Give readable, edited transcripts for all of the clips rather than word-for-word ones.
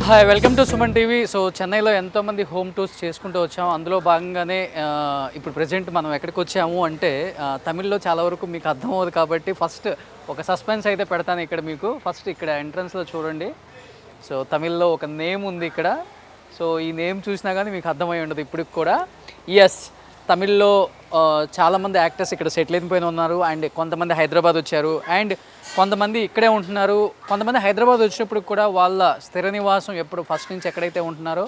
Hi, welcome to Suman TV. So చెన్నైలో ఎంతోమంది home tours చేసుకుంటూ వచ్చాము. అందులో భాగంగానే ఇప్పుడు ప్రజెంట్ మనం ఎక్కడికి వచ్చాము అంటే తమిళ్లో చాలా వరకు మీకు అర్థం అవ్వదు కాబట్టి ఫస్ట్ ఒక సస్పెన్స్ అయితే పెడతాను ఇక్కడ మీకు. ఫస్ట్ ఇక్కడ ఎంట్రన్స్లో చూడండి. సో తమిళ్లో ఒక నేమ్ ఉంది ఇక్కడ. సో ఈ నేమ్ చూసినా కానీ మీకు అర్థమై ఉండదు ఇప్పటికి కూడా. ఎస్, తమిళ్లో చాలామంది యాక్టర్స్ ఇక్కడ సెటిల్ అయిపోయిన ఉన్నారు. అండ్ కొంతమంది హైదరాబాద్ వచ్చారు, అండ్ కొంతమంది ఇక్కడే ఉంటున్నారు. కొంతమంది హైదరాబాద్ వచ్చినప్పుడు కూడా వాళ్ళ స్థిర నివాసం ఎప్పుడు ఫస్ట్ నుంచి ఎక్కడైతే ఉంటున్నారో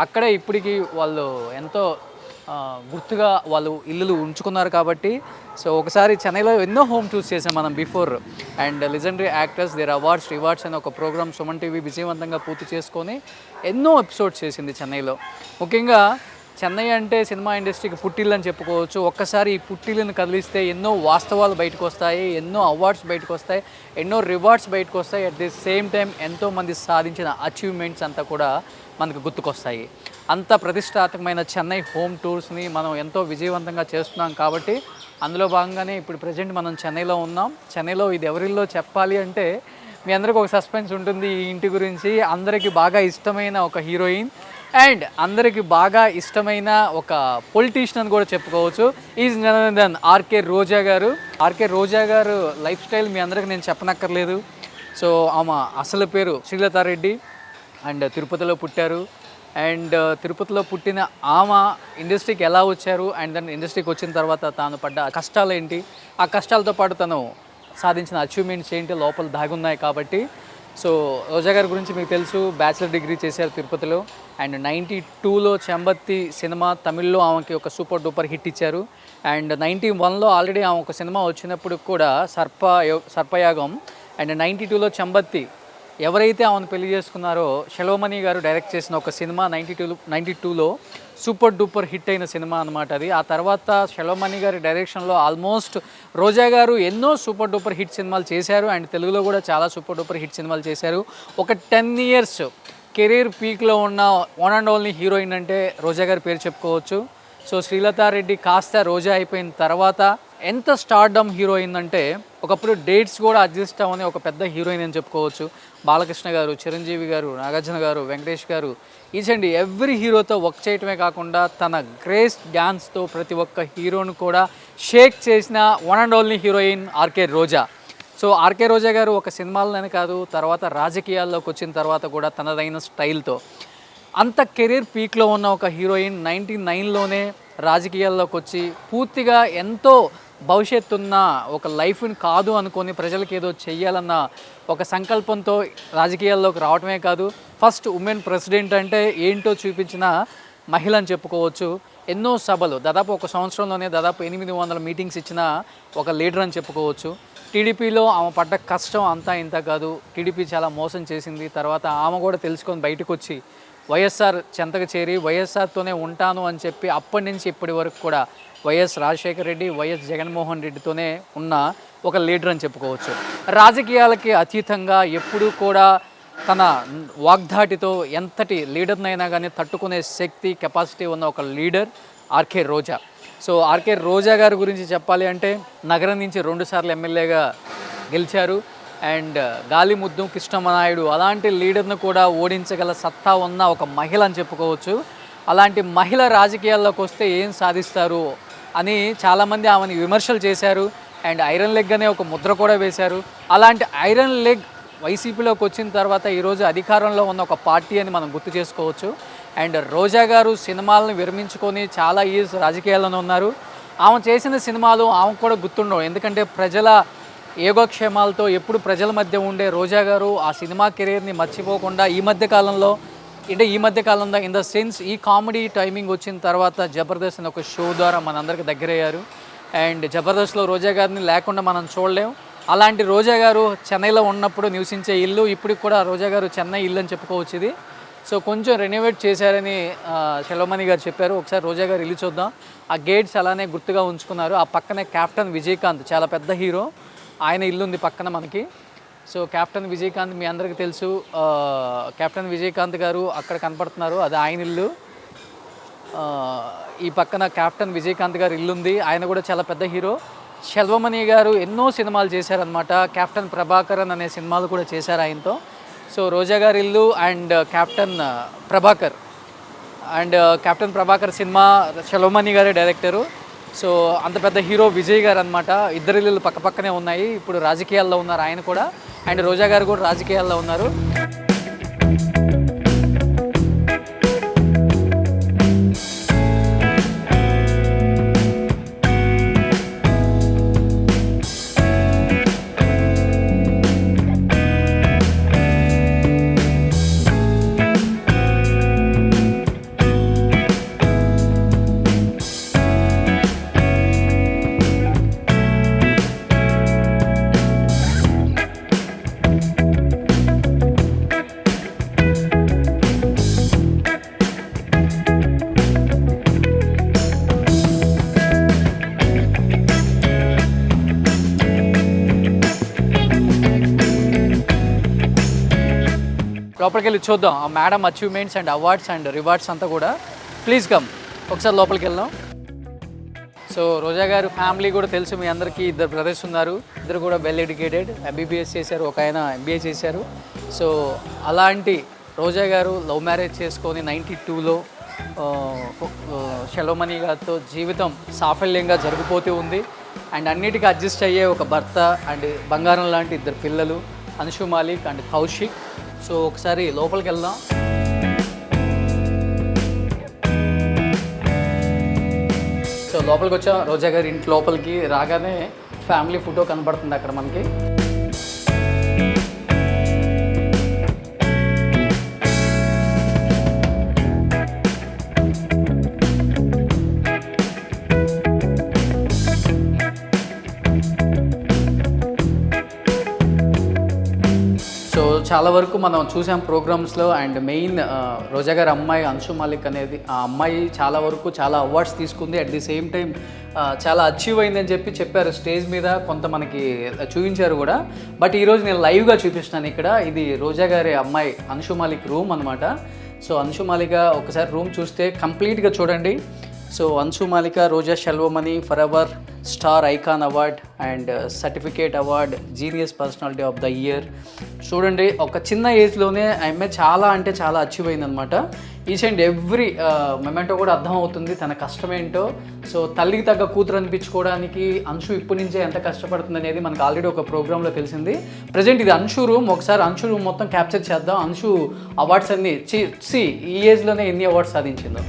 అక్కడే ఇప్పటికీ వాళ్ళు ఎంతో గుర్తుగా వాళ్ళు ఇల్లులు ఉంచుకున్నారు కాబట్టి. సో ఒకసారి చెన్నైలో ఎన్నో హోమ్ టూర్స్ చేసాం మనం before. And legendary actors their awards rewards అనే ఒక ప్రోగ్రామ్ సుమన్ టీవీ విజయవంతంగా పూర్తి చేసుకొని ఎన్నో ఎపిసోడ్స్ చేసింది చెన్నైలో. ముఖ్యంగా చెన్నై అంటే సినిమా ఇండస్ట్రీకి పుట్టిల్లు అని చెప్పుకోవచ్చు. ఒక్కసారి ఈ పుట్టిల్లుని కదిలిస్తే ఎన్నో వాస్తవాలు బయటకు వస్తాయి, ఎన్నో అవార్డ్స్ బయటకు వస్తాయి, ఎన్నో రివార్డ్స్ బయటకు వస్తాయి. అట్ ది సేమ్ టైం ఎంతోమంది సాధించిన అచీవ్మెంట్స్ అంతా కూడా మనకు గుర్తుకొస్తాయి. అంత ప్రతిష్టాత్మకమైన చెన్నై హోమ్ టూర్స్ని మనం ఎంతో విజయవంతంగా చేస్తున్నాం కాబట్టి అందులో భాగంగానే ఇప్పుడు ప్రజెంట్ మనం చెన్నైలో ఉన్నాం. చెన్నైలో ఇది ఎవరిల్లో చెప్పాలి అంటే మీ అందరికీ ఒక సస్పెన్స్ ఉంటుంది ఈ ఇంటి గురించి. అందరికీ బాగా ఇష్టమైన ఒక హీరోయిన్ అండ్ అందరికి బాగా ఇష్టమైన ఒక పొలిటీషియన్ అని కూడా చెప్పుకోవచ్చు. Is none then RK Roja గారు. ఆర్కే రోజా గారు లైఫ్ స్టైల్ మీ అందరికి నేను చెప్పనక్కర్లేదు. సో ఆమె అసలు పేరు శ్రీలతారెడ్డి అండ్ తిరుపతిలో పుట్టారు. అండ్ తిరుపతిలో పుట్టిన ఆమె ఇండస్ట్రీకి ఎలా వచ్చారు అండ్ దాని ఇండస్ట్రీకి వచ్చిన తర్వాత తాను పడ్డ కష్టాలు ఏంటి, ఆ కష్టాలతో పాటు తను సాధించిన అచీవ్మెంట్స్ ఏంటి లోపల దాగున్నాయి కాబట్టి. సో రోజా గారి గురించి మీకు తెలుసు, బ్యాచిలర్ డిగ్రీ చేశారు తిరుపతిలో. అండ్ 92లో చెంబత్తి సినిమా తమిళ్లో ఆమెకి ఒక సూపర్ డూపర్ హిట్ ఇచ్చారు. అండ్ 91లో ఆల్రెడీ ఆమె ఒక సినిమా వచ్చినప్పుడు కూడా సర్పయాగం. అండ్ 92లో చెంబత్తి ఎవరైతే ఆమెను పెళ్లి చేసుకున్నారో శెలవమణి గారు డైరెక్ట్ చేసిన ఒక సినిమా 92లో సూపర్ డూపర్ హిట్ అయిన సినిమా అనమాట అది. ఆ తర్వాత శెలవమణి గారి డైరెక్షన్లో ఆల్మోస్ట్ రోజా గారు ఎన్నో సూపర్ డూపర్ హిట్ సినిమాలు చేశారు. అండ్ తెలుగులో కూడా చాలా సూపర్ డూపర్ హిట్ సినిమాలు చేశారు. ఒక 10 years కెరీర్ పీక్లో ఉన్న వన్ అండ్ ఓన్లీ హీరోయిన్ అంటే రోజా గారి పేరు చెప్పుకోవచ్చు. సో శ్రీలతారెడ్డి కాస్త రోజా అయిపోయిన తర్వాత ఎంత స్టార్డమ్ హీరోయిన్ అంటే ఒకప్పుడు డేట్స్ కూడా అడ్జస్ట్ అవ్వని ఒక పెద్ద హీరోయిన్ అని చెప్పుకోవచ్చు. బాలకృష్ణ గారు, చిరంజీవి గారు, నాగార్జున గారు, వెంకటేష్ గారు, ఈచ్ అండ్ ఎవ్రీ హీరోతో వర్క్ చేయటమే కాకుండా తన గ్రేస్ డ్యాన్స్తో ప్రతి ఒక్క హీరోను కూడా షేక్ చేసిన one and only heroine RK Roja. So RK Roja గారు ఒక సినిమాలనే కాదు, తర్వాత రాజకీయాల్లోకి వచ్చిన తర్వాత కూడా తనదైన స్టైల్తో అంత కెరీర్ పీక్లో ఉన్న ఒక హీరోయిన్ 99లోనే రాజకీయాల్లోకి వచ్చి పూర్తిగా ఎంతో భవిష్యత్తు ఉన్న ఒక లైఫ్ని కాదు అనుకొని ప్రజలకు ఏదో చెయ్యాలన్న ఒక సంకల్పంతో రాజకీయాల్లోకి రావటమే కాదు, ఫస్ట్ ఉమెన్ ప్రెసిడెంట్ అంటే ఏంటో చూపించిన మహిళ అని చెప్పుకోవచ్చు. ఎన్నో సభలు దాదాపు ఒక సంవత్సరంలోనే దాదాపు 800 మీటింగ్స్ ఇచ్చిన ఒక లీడర్ అని చెప్పుకోవచ్చు. టీడీపీలో ఆమె పడ్డ కష్టం అంతా ఇంత కాదు, టీడీపీ చాలా మోసం చేసింది. తర్వాత ఆమె కూడా తెలుసుకొని బయటకు వచ్చి వైఎస్ఆర్ చెంతకు చేరి వైఎస్ఆర్తోనే ఉంటాను అని చెప్పి అప్పటి నుంచి ఇప్పటి వరకు కూడా వైఎస్ రాజశేఖర రెడ్డి, వైఎస్ జగన్మోహన్ రెడ్డితోనే ఉన్న ఒక లీడర్ అని చెప్పుకోవచ్చు. రాజకీయాలకి అతీతంగా ఎప్పుడూ కూడా తన వాగ్దాటితో ఎంతటి లీడర్నైనా కానీ తట్టుకునే శక్తి, కెపాసిటీ ఉన్న ఒక leader RK Roja. So RK రోజా గారి గురించి చెప్పాలి అంటే నగరం నుంచి 2 సార్లు ఎమ్మెల్యేగా గెలిచారు. అండ్ గాలిముద్దు కృష్ణమనాయుడు అలాంటి లీడర్ను కూడా ఓడించగల సత్తా ఉన్న ఒక మహిళ అని చెప్పుకోవచ్చు. అలాంటి మహిళ రాజకీయాల్లోకి వస్తే ఏం సాధిస్తారు అని చాలామంది ఆమెని విమర్శలు చేశారు. అండ్ ఐరన్ లెగ్ అనే ఒక ముద్ర కూడా వేశారు. అలాంటి ఐరన్ లెగ్ వైసీపీలోకి వచ్చిన తర్వాత ఈరోజు అధికారంలో ఉన్న ఒక పార్టీ అని మనం గుర్తు చేసుకోవచ్చు. అండ్ రోజా గారు సినిమాలను విరమించుకొని చాలా ఇయర్స్ రాజకీయాల్లోనే ఉన్నారు. ఆమె చేసిన సినిమాలు ఆమెకు కూడా గుర్తుండవు, ఎందుకంటే ప్రజల యోగక్షేమాలతో ఎప్పుడు ప్రజల మధ్య ఉండే రోజా గారు ఆ సినిమా కెరీర్ని మర్చిపోకుండా ఈ మధ్య కాలంలో ఇన్ ద సెన్స్ ఈ కామెడీ టైమింగ్ వచ్చిన తర్వాత జబర్దస్త్ అనే ఒక షో ద్వారా మనందరికి దగ్గరయ్యారు. అండ్ జబర్దస్త్లో రోజా గారిని లేకుండా మనం చూడలేం. అలాంటి రోజా గారు చెన్నైలో ఉన్నప్పుడు నివసించే ఇల్లు ఇప్పటికి కూడా రోజా గారు చెన్నై ఇల్లు అని చెప్పుకోవచ్చు ఇది. సో కొంచెం రెనోవేట్ చేశారని సెలవమణి గారు చెప్పారు. ఒకసారి రోజా గారు ఇల్లు చూద్దాం. ఆ గేట్స్ అలానే గుర్తుగా ఉంచుకున్నారు. ఆ పక్కనే కెప్టెన్ విజయకాంత్, చాలా పెద్ద హీరో, ఆయన ఇల్లు ఉంది పక్కన మనకి. సో కెప్టెన్ విజయకాంత్ మీ అందరికీ తెలుసు. కెప్టెన్ విజయకాంత్ గారు అక్కడ కనపడుతున్నారు, అది ఆయన ఇల్లు. ఈ పక్కన కెప్టెన్ విజయకాంత్ గారు ఇల్లు ఉంది, ఆయన కూడా చాలా పెద్ద హీరో. సెల్వమణి గారు ఎన్నో సినిమాలు చేశారనమాట. కెప్టెన్ ప్రభాకరన్ అనే సినిమాలు కూడా చేశారు ఆయనతో. సో రోజా గారి ఇల్లు and captain Prabhakar cinema Selvamani గారే డైరెక్టరు. సో అంత పెద్ద హీరో విజయ్ గారు అనమాట. ఇద్దరు ఇల్లు పక్క పక్కనే ఉన్నాయి. ఇప్పుడు రాజకీయాల్లో ఉన్నారు ఆయన కూడా, అండ్ రోజా గారు కూడా రాజకీయాల్లో ఉన్నారు. లోపలికి వెళ్ళి చూద్దాం ఆ madam achievements and awards and rewards అంతా కూడా. ప్లీజ్ కమ్, ఒకసారి లోపలికి వెళ్దాం. సో రోజా గారు ఫ్యామిలీ కూడా తెలుసు మీ అందరికీ. 2 బ్రదర్స్ ఉన్నారు, ఇద్దరు కూడా వెల్ ఎడ్యుకేటెడ్, ఎంబీబీఎస్ చేశారు, ఒక ఆయన ఎంబీఏ చేశారు. సో అలాంటి రోజా గారు లవ్ మ్యారేజ్ చేసుకొని 92లో సెల్వమణి గారితో జీవితం సాఫల్యంగా జరిగిపోతూ ఉంది. అండ్ అన్నిటికీ అడ్జస్ట్ అయ్యే ఒక భర్త అండ్ బంగారం లాంటి 2 పిల్లలు, అన్షు మాలిక్ అండ్ కౌశిక్. సో ఒకసారి లోపలికి వెళ్దాం. సో లోపలికి వచ్చాం. రోజా గారి ఇంటి లోపలికి రాగానే ఫ్యామిలీ ఫోటో కనబడుతుంది అక్కడ మనకి. చాలా వరకు మనం చూసాం ప్రోగ్రామ్స్లో. అండ్ మెయిన్ రోజా గారి అమ్మాయి అన్షు మాలిక్ అనేది, ఆ అమ్మాయి చాలా వరకు చాలా అవార్డ్స్ తీసుకుంది. అట్ ది సేమ్ టైం చాలా అచీవ్ అయిందని చెప్పారు స్టేజ్ మీద, కొంత మనకి చూపించారు కూడా. బట్ ఈరోజు నేను లైవ్గా చూపిస్తున్నాను ఇక్కడ. ఇది రోజా గారి అమ్మాయి అన్షు మాలిక్ రూమ్ అనమాట. సో అన్షు మాలిక ఒకసారి రూమ్ చూస్తే కంప్లీట్గా చూడండి, so Anshu Malika Roja Selvamani for ever star icon award and certificate award genius personality of the year. చూడండి, ఒక చిన్న ఏజ్లోనే ఆమె చాలా అంటే చాలా అచీవ్ అయిందనమాట. ఈచ్ అండ్ ఎవ్రీ మొమెంటో కూడా అర్థమవుతుంది తన కష్టమేంటో. సో తల్లికి తగ్గ కూతురు అనిపించుకోవడానికి అన్షు ఇప్పటి నుంచే ఎంత కష్టపడుతుంది అనేది మనకు ఆల్రెడీ ఒక ప్రోగ్రాంలో తెలిసింది. ప్రజెంట్ ఇది అన్షు రూమ్. ఒకసారి అన్షు రూమ్ మొత్తం క్యాప్చర్ చేద్దాం. అన్షు అవార్డ్స్ అన్ని ఈ ఏజ్లోనే ఎన్ని అవార్డ్స్ సాధించిందో.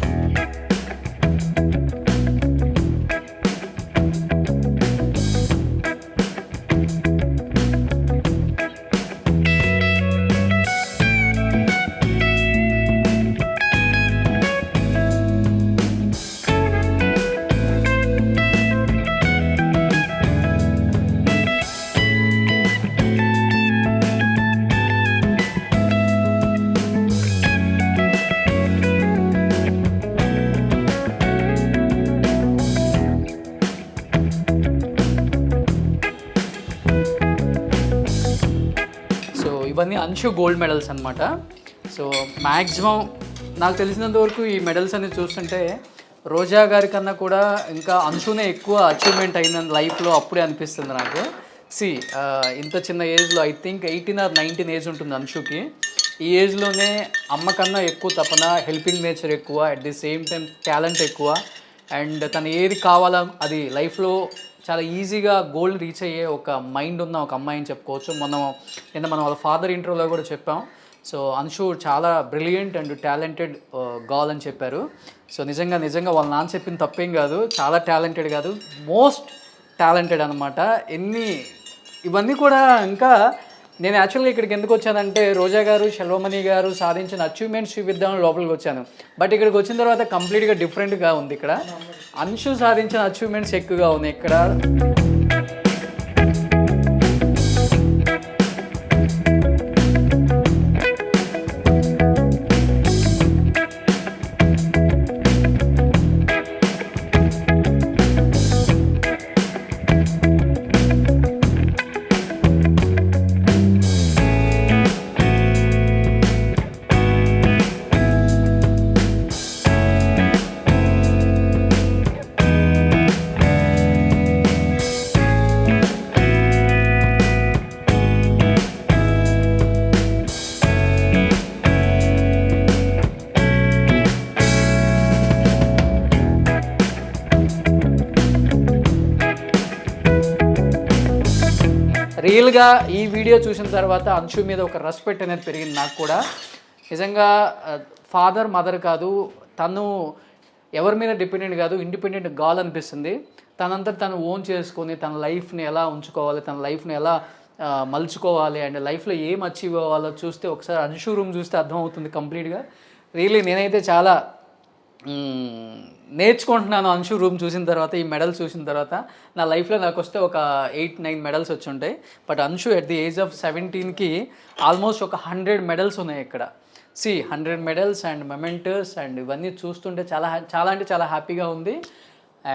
ఇవన్నీ అన్షు గోల్డ్ మెడల్స్ అనమాట. సో మ్యాక్సిమం నాకు తెలిసినంత వరకు ఈ మెడల్స్ అన్ని చూస్తుంటే రోజా గారి కన్నా కూడా ఇంకా అన్షునే ఎక్కువ అచీవ్మెంట్ అయిందని లైఫ్లో అప్పుడే అనిపిస్తుంది నాకు. ఇంత చిన్న ఏజ్లో ఐ థింక్ 18 or 19 ఏజ్ ఉంటుంది అన్షుకి. ఈ ఏజ్లోనే అమ్మ కన్నా ఎక్కువ తపన, హెల్పింగ్ నేచర్ ఎక్కువ, at the same time talent ఎక్కువ. అండ్ తను ఏది కావాలో అది లైఫ్లో చాలా ఈజీగా గోల్ రీచ్ అయ్యే ఒక మైండ్ ఉన్న ఒక అమ్మాయి అని చెప్పుకోవచ్చు. నిన్న మనం వాళ్ళ ఫాదర్ ఇంటర్వ్యూలో కూడా చెప్పాం. సో అన్షు చాలా బ్రిలియంట్ అండ్ టాలెంటెడ్ గర్ల్ అని చెప్పారు. సో నిజంగా వాళ్ళ నాన్న చెప్పింది తప్పేం కాదు. చాలా టాలెంటెడ్ కాదు, మోస్ట్ టాలెంటెడ్ అనమాట. ఇవన్నీ కూడా ఇంకా నేను యాక్చువల్గా ఇక్కడికి ఎందుకు వచ్చానంటే రోజా గారు, షెల్వమణి గారు సాధించిన అచీవ్మెంట్స్ చూపిద్దామని లోపలికి వచ్చాను. బట్ ఇక్కడికి వచ్చిన తర్వాత కంప్లీట్గా డిఫరెంట్గా ఉంది. ఇక్కడ అన్షు సాధించిన అచీవ్మెంట్స్ ఎక్కువగా ఉన్నాయి ఇక్కడ. రియల్గా ఈ వీడియో చూసిన తర్వాత అన్షు మీద ఒక రెస్పెక్ట్ అనేది పెరిగింది నాకు కూడా. నిజంగా ఫాదర్ మదర్ కాదు, తను ఎవరి మీద డిపెండెంట్ కాదు, ఇండిపెండెంట్ గర్ల్ అనిపిస్తుంది. తనంతా తను ఓన్ చేసుకొని తన లైఫ్ని ఎలా ఉంచుకోవాలి, తన లైఫ్ని ఎలా మలుచుకోవాలి అండ్ లైఫ్లో ఏం అచీవ్ అవ్వాలో చూస్తే ఒకసారి అన్షు రూమ్ చూస్తే అర్థమవుతుంది కంప్లీట్గా. రియల్లీ నేనైతే చాలా నేర్చుకుంటున్నాను అన్షు రూమ్ చూసిన తర్వాత, ఈ మెడల్స్ చూసిన తర్వాత. నా లైఫ్లో నాకు వస్తే ఒక 8-9 మెడల్స్ వచ్చి ఉంటాయి. But Anshu at the age of 17కి ఆల్మోస్ట్ ఒక 100 మెడల్స్ ఉన్నాయి ఇక్కడ. 100 మెడల్స్ అండ్ మెమెంటర్స్ అండ్ ఇవన్నీ చూస్తుంటే చాలా అంటే చాలా హ్యాపీగా ఉంది.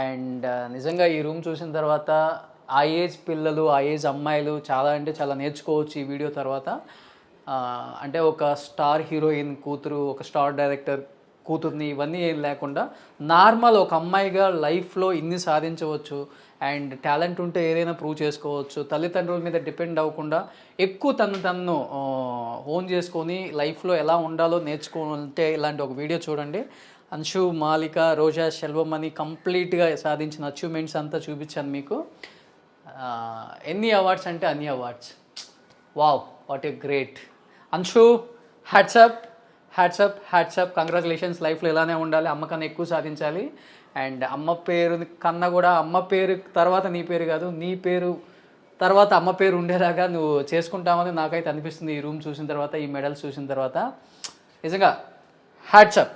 అండ్ నిజంగా ఈ రూమ్ చూసిన తర్వాత ఆ ఏజ్ పిల్లలు, ఆ ఏజ్ అమ్మాయిలు చాలా అంటే చాలా నేర్చుకోవచ్చు ఈ వీడియో తర్వాత. అంటే ఒక స్టార్ హీరోయిన్ కూతురు, ఒక స్టార్ డైరెక్టర్ కూతుర్ని, ఇవన్నీ ఏం లేకుండా నార్మల్ ఒక అమ్మాయిగా లైఫ్లో ఇన్ని సాధించవచ్చు అండ్ టాలెంట్ ఉంటే ఏదైనా ప్రూవ్ చేసుకోవచ్చు. తల్లిదండ్రుల మీద డిపెండ్ అవ్వకుండా ఎక్కువ తను ఓన్ చేసుకొని లైఫ్లో ఎలా ఉండాలో నేర్చుకుంటే ఇలాంటి ఒక వీడియో చూడండి. అన్షు మాలిక రోజా షెల్వమణి కంప్లీట్గా సాధించిన అచీవ్మెంట్స్ అంతా చూపించాను మీకు. ఎన్ని అవార్డ్స్ అంటే అన్ని awards. Wow, what a great. Anshu, hats off, congratulations. లైఫ్లో ఇలానే ఉండాలి, అమ్మ కన్నా ఎక్కువ సాధించాలి. అండ్ అమ్మ పేరు కన్నా కూడా అమ్మ పేరు తర్వాత నీ పేరు కాదు, నీ పేరు తర్వాత అమ్మ పేరు ఉండేలాగా నువ్వు చేసుకుంటామని నాకైతే అనిపిస్తుంది ఈ రూమ్ చూసిన తర్వాత, ఈ మెడల్స్ చూసిన తర్వాత. నిజంగా హ్యాట్సప్.